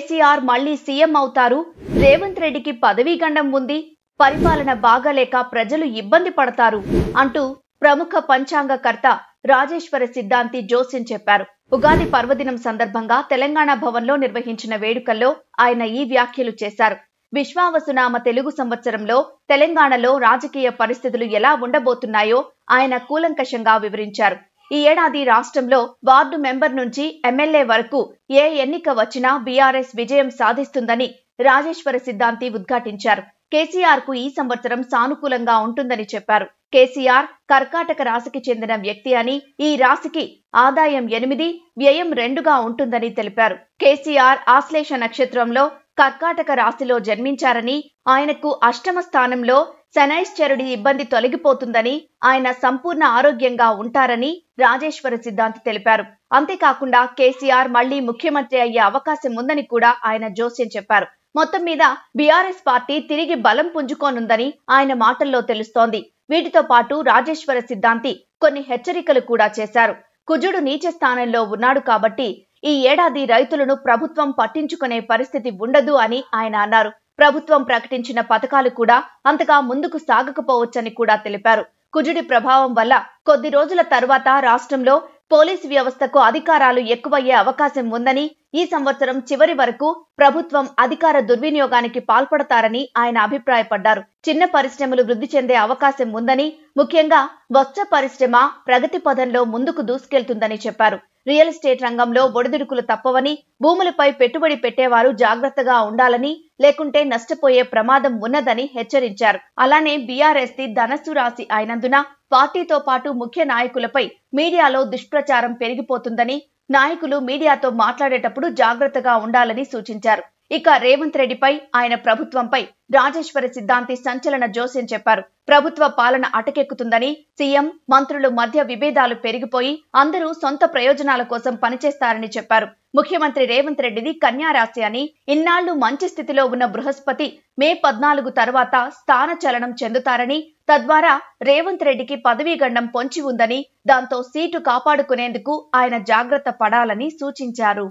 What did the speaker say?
కేసీఆర్ మళ్లీ సీఎం అవుతారు, రేవంత్ రెడ్డికి పదవీగండం ఉంది, పరిపాలన బాగాలేక ప్రజలు ఇబ్బంది పడతారు అంటూ ప్రముఖ పంచాంగకర్త రాజేశ్వర సిద్ధాంతి జోస్యం చెప్పారు. ఉగాది పర్వదినం సందర్భంగా తెలంగాణ భవన్లో నిర్వహించిన వేడుకల్లో ఆయన ఈ వ్యాఖ్యలు చేశారు. విశ్వావసునామ తెలుగు సంవత్సరంలో తెలంగాణలో రాజకీయ పరిస్థితులు ఎలా ఉండబోతున్నాయో ఆయన కూలంకషంగా వివరించారు. ఈ ఏడాది రాష్ట్రంలో వార్డు మెంబర్ నుంచి ఎమ్మెల్యే వరకు ఏ ఎన్నిక వచ్చినా బీఆర్ఎస్ విజయం సాధిస్తుందని రాజేశ్వర సిద్ధాంతి ఉద్ఘాటించారు. కేసీఆర్ కు ఈ సంవత్సరం సానుకూలంగా ఉంటుందని చెప్పారు. కేసీఆర్ కర్కాటక రాశికి చెందిన వ్యక్తి అని, ఈ రాశికి ఆదాయం 8, వ్యయం 2గా ఉంటుందని తెలిపారు. కేసీఆర్ ఆశ్లేష నక్షత్రంలో కర్కాటక రాశిలో జన్మించారని, ఆయనకు అష్టమ స్థానంలో శనైశ్చరుడి ఇబ్బంది తొలగిపోతుందని, ఆయన సంపూర్ణ ఆరోగ్యంగా ఉంటారని రాజేశ్వర సిద్ధాంతి తెలిపారు. అంతేకాకుండా కేసీఆర్ మళ్లీ ముఖ్యమంత్రి అయ్యే అవకాశం ఉందని కూడా ఆయన జోస్యం చెప్పారు. మొత్తం మీద బీఆర్ఎస్ పార్టీ తిరిగి బలం పుంజుకోనుందని ఆయన మాటల్లో తెలుస్తోంది. వీటితో పాటు రాజేశ్వర సిద్ధాంతి కొన్ని హెచ్చరికలు కూడా చేశారు. కుజుడు నీచ స్థానంలో ఉన్నాడు కాబట్టి ఈ ఏడాది రైతులను ప్రభుత్వం పట్టించుకునే పరిస్థితి ఉండదు అని ఆయన అన్నారు. ప్రభుత్వం ప్రకటించిన పథకాలు కూడా అంతగా ముందుకు సాగకపోవచ్చని కూడా తెలిపారు. కుజుడి ప్రభావం వల్ల కొద్ది రోజుల తర్వాత రాష్ట్రంలో పోలీసు వ్యవస్థకు అధికారాలు ఎక్కువయ్యే అవకాశం ఉందని, ఈ సంవత్సరం చివరి వరకు ప్రభుత్వం అధికార దుర్వినియోగానికి పాల్పడతారని ఆయన అభిప్రాయపడ్డారు. చిన్న పరిశ్రమలు వృద్ధి చెందే అవకాశం ఉందని, ముఖ్యంగా వస్త్ర పరిశ్రమ ప్రగతి పథంలో ముందుకు దూసుకెళ్తుందని చెప్పారు. రియల్ ఎస్టేట్ రంగంలో ఒడిదుడుకులు తప్పవని, భూములపై పెట్టుబడి పెట్టేవారు జాగ్రత్తగా ఉండాలని, లేకుంటే నష్టపోయే ప్రమాదం ఉన్నదని హెచ్చరించారు. అలానే బీఆర్ఎస్ ది ధనస్సు రాశి అయినందున పార్టీతో పాటు ముఖ్య నాయకులపై మీడియాలో దుష్ప్రచారం పెరిగిపోతుందని, నాయకులు మీడియాతో మాట్లాడేటప్పుడు జాగ్రత్తగా ఉండాలని సూచించారు. ఇక రేవంత్ రెడ్డిపై, ఆయన ప్రభుత్వంపై రాజేశ్వర సిద్ధాంతి సంచలన జోస్యం చెప్పారు. ప్రభుత్వ పాలన అటకెక్కుతుందని, సీఎం మంత్రుల మధ్య విభేదాలు పెరిగిపోయి అందరూ సొంత ప్రయోజనాల కోసం పనిచేస్తారని చెప్పారు. ముఖ్యమంత్రి రేవంత్ రెడ్డిది కన్యా రాశి అని, ఇన్నాళ్లు మంచి స్థితిలో ఉన్న బృహస్పతి మే 14 తర్వాత స్థాన చలనం చెందుతారని, తద్వారా రేవంత్ రెడ్డికి పదవీగండం పొంచి ఉందని, దాంతో సీటు కాపాడుకునేందుకు ఆయన జాగ్రత్త పడాలని సూచించారు.